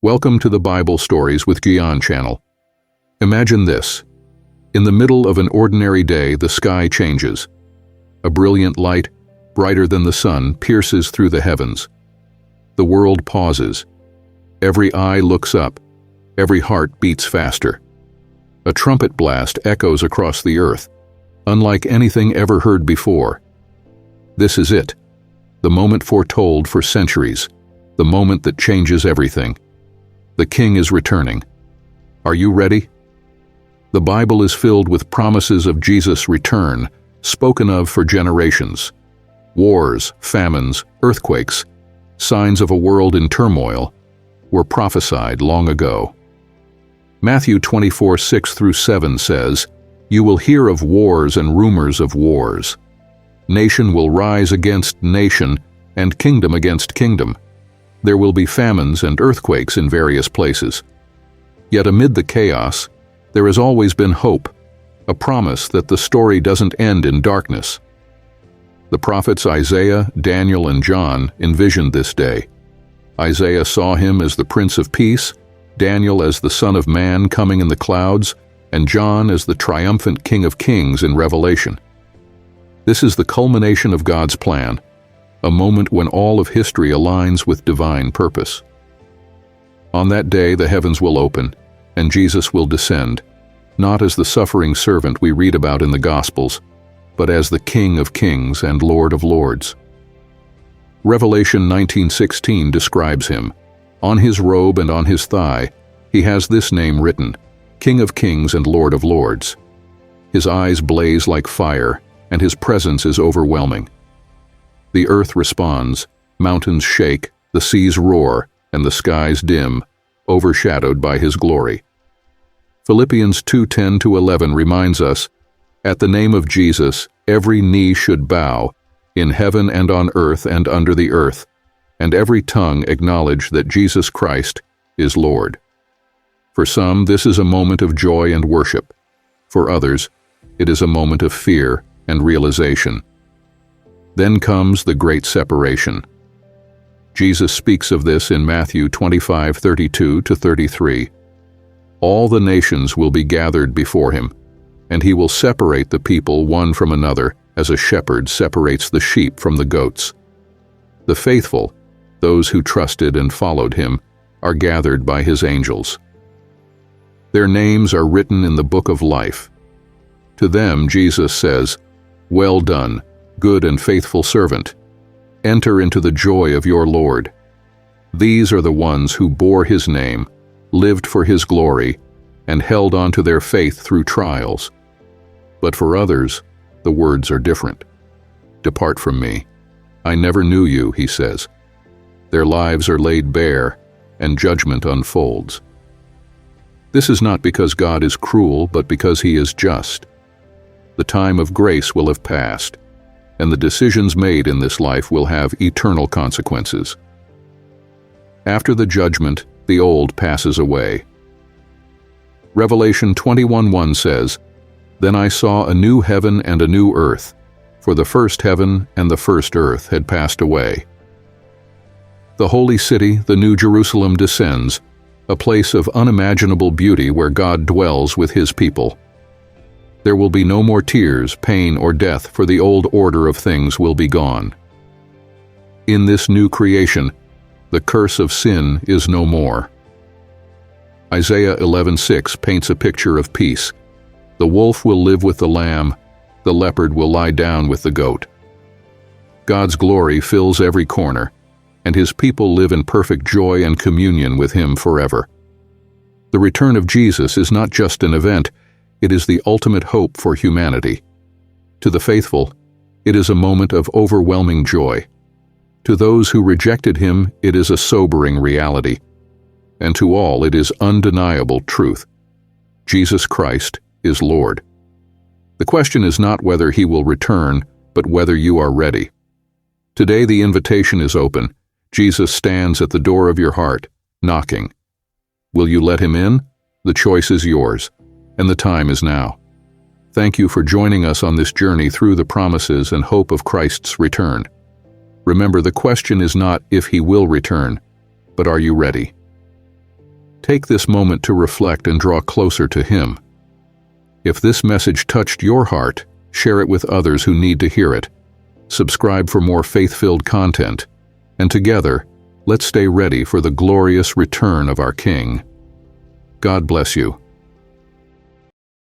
Welcome to the Bible Stories with Gian channel. Imagine this. In the middle of an ordinary day, the sky changes. A brilliant light, brighter than the sun, pierces through the heavens. The world pauses. Every eye looks up. Every heart beats faster. A trumpet blast echoes across the earth, unlike anything ever heard before. This is it, the moment foretold for centuries, the moment that changes everything. The King is returning. Are you ready? The Bible is filled with promises of Jesus' return, spoken of for generations. Wars, famines, earthquakes, signs of a world in turmoil, were prophesied long ago. Matthew 24:6-7 says, "You will hear of wars and rumors of wars. Nation will rise against nation, and kingdom against kingdom. There will be famines and earthquakes in various places. Yet amid the chaos, there has always been hope, a promise that the story doesn't end in darkness." The prophets Isaiah, Daniel, and John envisioned this day. Isaiah saw him as the Prince of Peace, Daniel as the Son of Man coming in the clouds, and John as the triumphant King of Kings in Revelation. This is the culmination of God's plan, a moment when all of history aligns with divine purpose. On that day the heavens will open, and Jesus will descend, not as the suffering servant we read about in the Gospels, but as the King of Kings and Lord of Lords. Revelation 19:16 describes him. On his robe and on his thigh, he has this name written, King of Kings and Lord of Lords. His eyes blaze like fire, and his presence is overwhelming. The earth responds, mountains shake, the seas roar, and the skies dim, overshadowed by his glory. Philippians 2:10-11 reminds us, "At the name of Jesus, every knee should bow, in heaven and on earth and under the earth, and every tongue acknowledge that Jesus Christ is Lord." For some, this is a moment of joy and worship. For others, it is a moment of fear and realization. Then comes the great separation. Jesus speaks of this in Matthew 25:32-33. "All the nations will be gathered before him, and he will separate the people one from another, as a shepherd separates the sheep from the goats. The faithful, those who trusted and followed him, are gathered by his angels. Their names are written in the book of life. To them Jesus says, 'Well done, good and faithful servant. Enter into the joy of your Lord.' These are the ones who bore his name, lived for his glory, and held on to their faith through trials. But for others, the words are different. 'Depart from me. I never knew you,' he says. Their lives are laid bare, and judgment unfolds. This is not because God is cruel, but because he is just. The time of grace will have passed, and the decisions made in this life will have eternal consequences. After the judgment, the old passes away. Revelation 21:1 says, "Then I saw a new heaven and a new earth, for the first heaven and the first earth had passed away." The holy city, the New Jerusalem, descends, a place of unimaginable beauty where God dwells with his people. There will be no more tears, pain, or death, for the old order of things will be gone. In this new creation, the curse of sin is no more. Isaiah 11:6 paints a picture of peace. "The wolf will live with the lamb, the leopard will lie down with the goat." God's glory fills every corner, and his people live in perfect joy and communion with him forever. The return of Jesus is not just an event, it is the ultimate hope for humanity. To the faithful, it is a moment of overwhelming joy. To those who rejected him, it is a sobering reality. And to all, it is undeniable truth. Jesus Christ is Lord. The question is not whether he will return, but whether you are ready. Today the invitation is open. Jesus stands at the door of your heart, knocking. Will you let him in? The choice is yours, and the time is now. Thank you for joining us on this journey through the promises and hope of Christ's return. Remember, the question is not if he will return, but are you ready? Take this moment to reflect and draw closer to Him. If this message touched your heart, share it with others who need to hear it. Subscribe for more faith-filled content, and together, let's stay ready for the glorious return of our King. God bless you.